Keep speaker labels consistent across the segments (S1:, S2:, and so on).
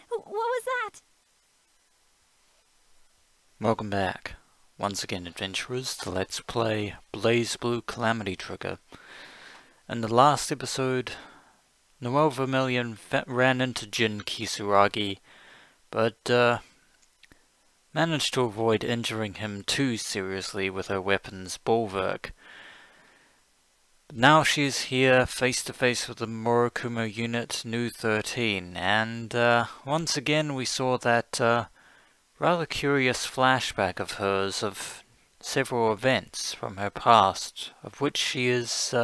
S1: What was that?
S2: Welcome back, once again adventurers, to Let's Play BlazBlue Calamity Trigger. In the last episode, Noel Vermillion ran into Jin Kisaragi, but managed to avoid injuring him too seriously with her weapons Bolverk. Now she's here face to face with the Murakumo Unit New 13, and once again we saw that rather curious flashback of hers of several events from her past, of which she is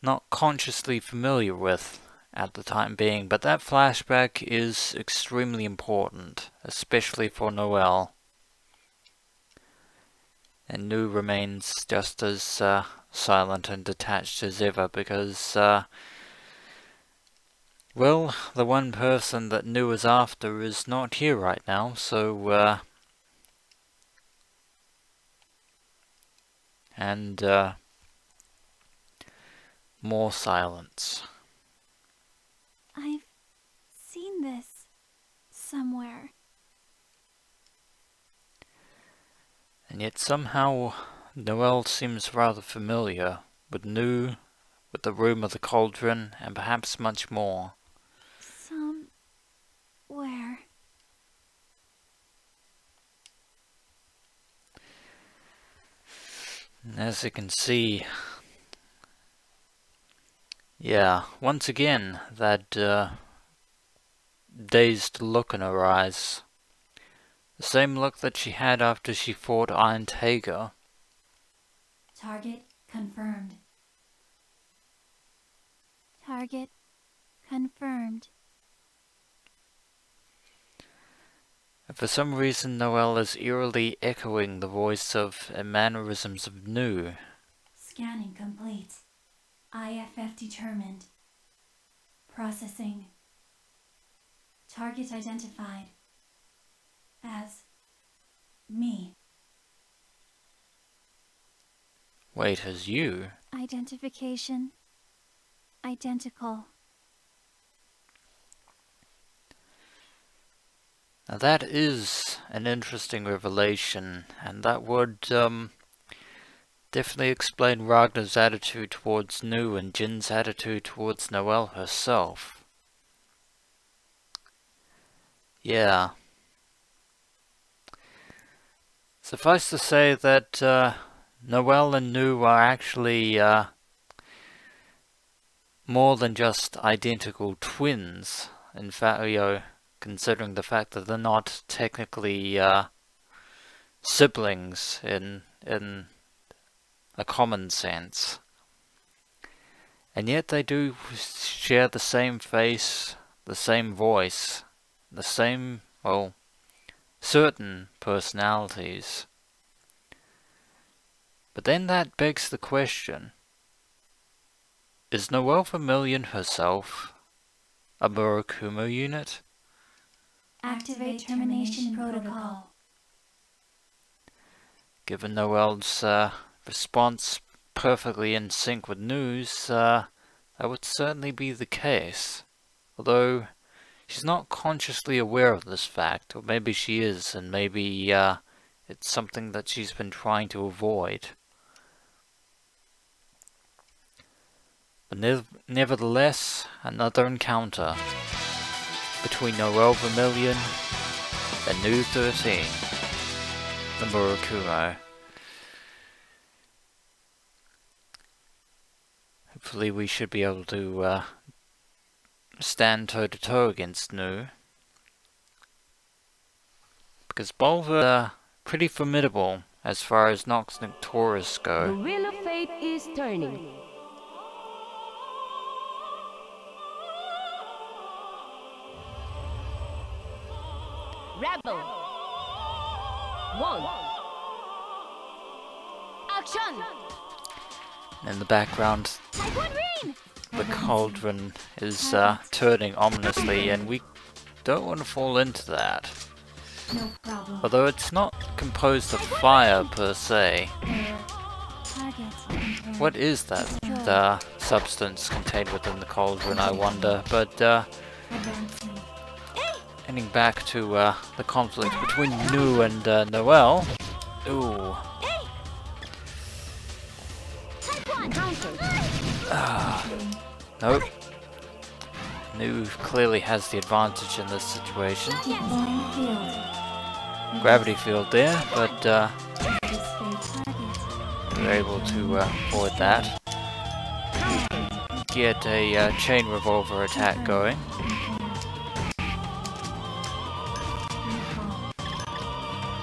S2: not consciously familiar with at the time being, but that flashback is extremely important, especially for Noel. And Nu remains just as silent and detached as ever because, well, the one person that Nu is after is not here right now, so, and, more silence.
S1: I've seen this somewhere.
S2: And yet somehow Noel seems rather familiar with Nu, with the room of the cauldron, and perhaps much more.
S1: Somewhere.
S2: And as you can see, yeah, once again, that dazed look in her eyes. The same look that she had after she fought Iron Tiger.
S1: Target confirmed. Target confirmed.
S2: And for some reason, Noel is eerily echoing the voice of and mannerisms of Nu.
S1: Scanning complete. IFF determined. Processing. Target identified. As me.
S2: Wait, as you?
S1: Identification. Identical.
S2: Now that is an interesting revelation, and that would definitely explain Ragnar's attitude towards Nu and Jin's attitude towards Noel herself. Yeah. Suffice to say that Noel and Nu are actually more than just identical twins. In fact, considering the fact that they're not technically siblings in a common sense. And yet they do share the same face, the same voice, the same, well, certain personalities. But then that begs the question, is Noel Vermillion herself a Murakumo unit?
S1: Activate termination protocol.
S2: Given Noel's response perfectly in sync with Nu's, that would certainly be the case. Although she's not consciously aware of this fact, or maybe she is, and maybe it's something that she's been trying to avoid. But nevertheless, another encounter between Noel Vermillion and Nu 13, the Murakumo. Hopefully we should be able to stand toe to toe against Nu, because Bolverk are pretty formidable as far as Nox Nocturus go.
S3: The wheel of fate is turning. Rebel. 1. Action.
S2: In the background, the cauldron is turning ominously, and we don't want to fall into that.
S1: No problem.
S2: Although it's not composed of fire per se.
S1: Target
S2: What is that substance contained within the cauldron, I wonder? But
S1: Advancing.
S2: Ending back to the conflict between Nu and Noel. Ooh. Nope. Nu clearly has the advantage in this situation.
S1: Deploying field.
S2: Gravity field there, but
S1: Display target.
S2: we're able to avoid that. Get a chain revolver attack going.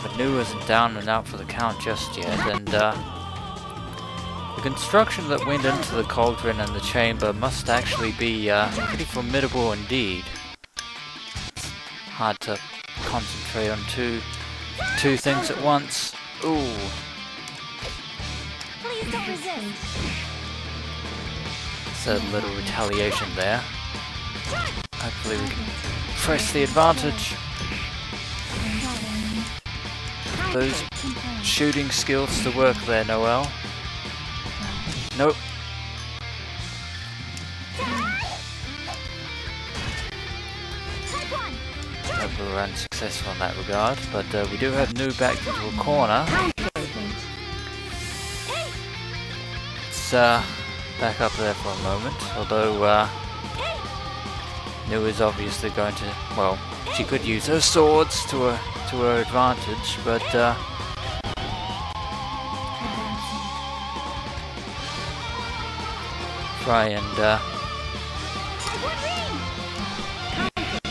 S2: But Nu isn't down and out for the count just yet, and the construction that went into the cauldron and the chamber must actually be pretty formidable indeed. Hard to concentrate on two things at once. Ooh.
S3: Please don't resist.
S2: It's a little retaliation there. Hopefully we can press the advantage. Those shooting skills to work there, Noel. Nope. Hope we were unsuccessful in that regard, but we do have Nu back into a corner. Let's back up there for a moment, although Nu is obviously going to, well, she could use her swords to her advantage, but try and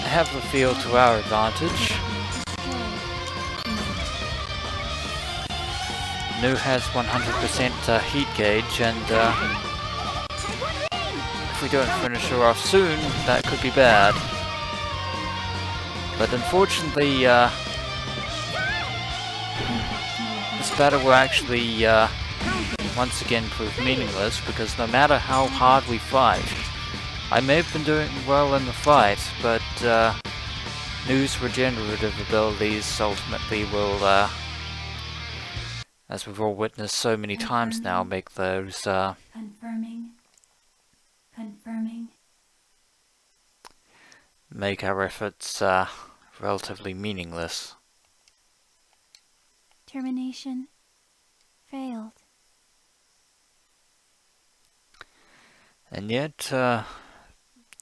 S2: have the field to our advantage. Nu has 100% heat gauge, and if we don't finish her off soon, that could be bad. But unfortunately, this battle will actually once again prove meaningless, because no matter how hard we fight, I may have been doing well in the fight, but Nu's regenerative abilities ultimately will, as we've all witnessed so many times now, make those
S1: Confirming.
S2: make our efforts relatively meaningless.
S1: Termination failed.
S2: And yet,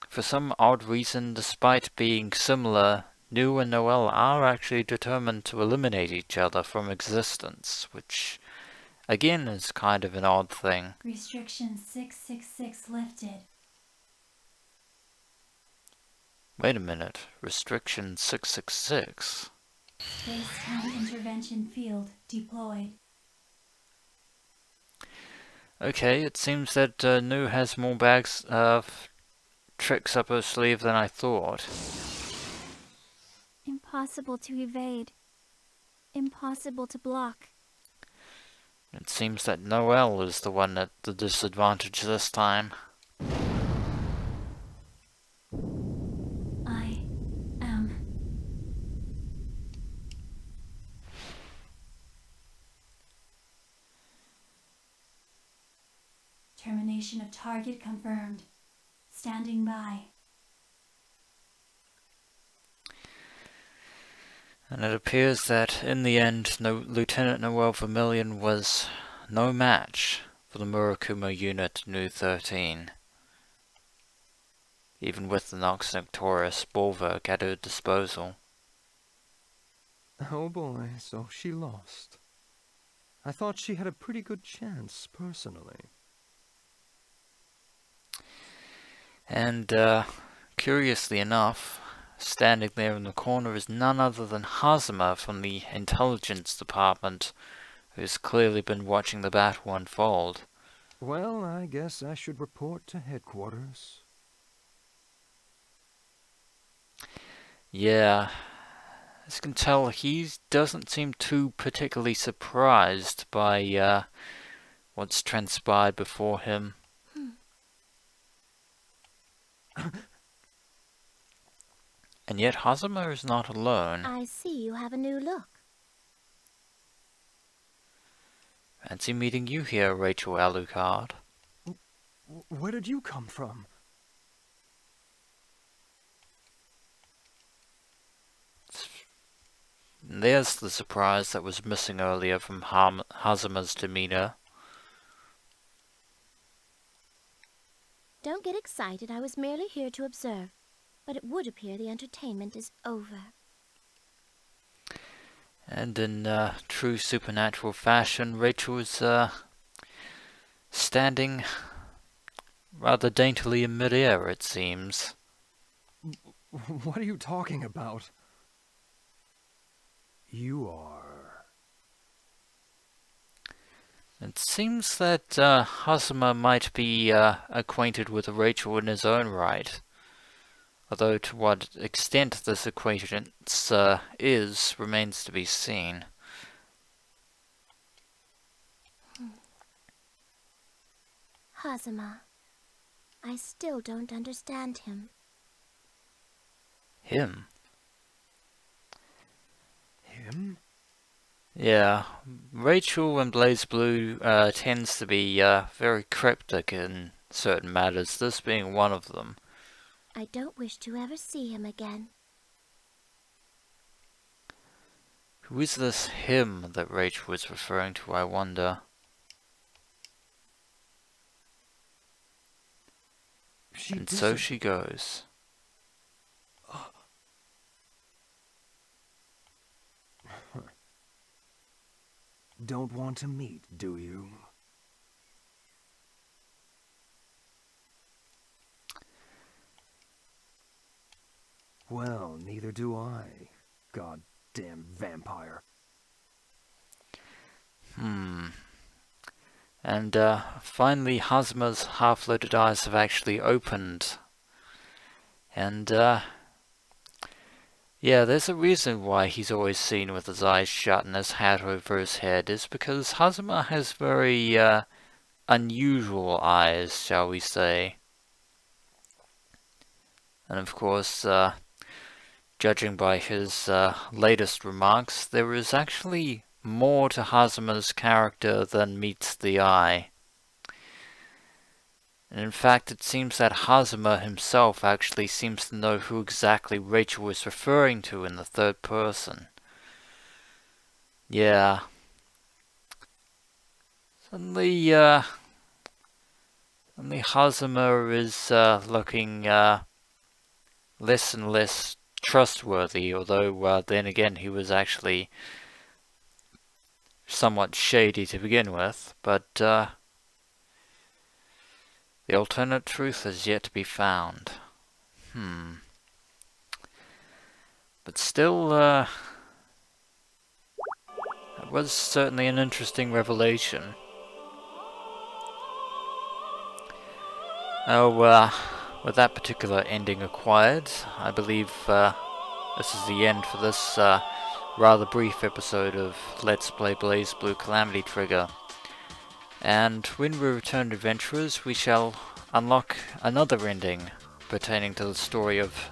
S2: for some odd reason, despite being similar, Nu and Noel are actually determined to eliminate each other from existence, which, again, is kind of an odd thing.
S1: Restriction 666 lifted.
S2: Wait a minute, restriction 666?
S1: Space-time intervention field deployed.
S2: Okay, it seems that Nu has more bags of tricks up her sleeve than I thought.
S1: Impossible to evade. Impossible to block.
S2: It seems that Noel is the one at the disadvantage this time.
S1: I am. Termination of target confirmed. Standing by.
S2: And it appears that, in the end, Lieutenant Noel Vermillion was no match for the Murakumo Unit Nu 13. Even with the Nox-Notorious Bolverk at her disposal.
S4: Oh boy, so she lost. I thought she had a pretty good chance, personally.
S2: And, curiously enough, standing there in the corner is none other than Hazama from the Intelligence Department, who's clearly been watching the battle unfold.
S4: Well, I guess I should report to headquarters.
S2: Yeah, as you can tell, he doesn't seem too particularly surprised by what's transpired before him. And yet Hazama is not alone.
S3: I see you have a new look.
S2: Fancy meeting you here, Rachel Alucard.
S4: Where did you come from?
S2: There's the surprise that was missing earlier from Hazuma's demeanor.
S3: Don't get excited. I was merely here to observe. But it would appear the entertainment is over.
S2: And in true supernatural fashion, Rachel is standing rather daintily in midair, it seems.
S4: What are you talking about? You are...
S2: It seems that Hazuma might be acquainted with Rachel in his own right. Although to what extent this acquaintance is, remains to be seen.
S3: Hazuma, I still don't understand him.
S2: Him?
S4: Him?
S2: Yeah, Rachel in BlazBlue tends to be very cryptic in certain matters, this being one of them.
S3: I don't wish to ever see him again.
S2: Who is this him that Rachel was referring to, I wonder? And so she goes.
S4: Don't want to meet, do you? Well, neither do I. Goddamn vampire.
S2: And finally Hazuma's half-loaded eyes have actually opened. And yeah, there's a reason why he's always seen with his eyes shut and his hat over his head, is because Hazuma has very unusual eyes, shall we say. And of course, judging by his latest remarks, there is actually more to Hazuma's character than meets the eye. And in fact, it seems that Hazuma himself actually seems to know who exactly Rachel is referring to in the third person. Yeah. Suddenly Hazuma is looking less and less trustworthy, although then again he was actually somewhat shady to begin with, but the alternate truth is yet to be found. But still, it was certainly an interesting revelation. Oh, with that particular ending acquired, I believe this is the end for this rather brief episode of Let's Play BlazBlue Calamity Trigger. And when we return, adventurers, we shall unlock another ending pertaining to the story of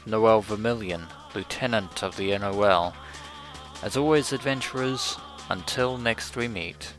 S2: Noel Vermillion, Lieutenant of the NOL. As always, adventurers, until next we meet.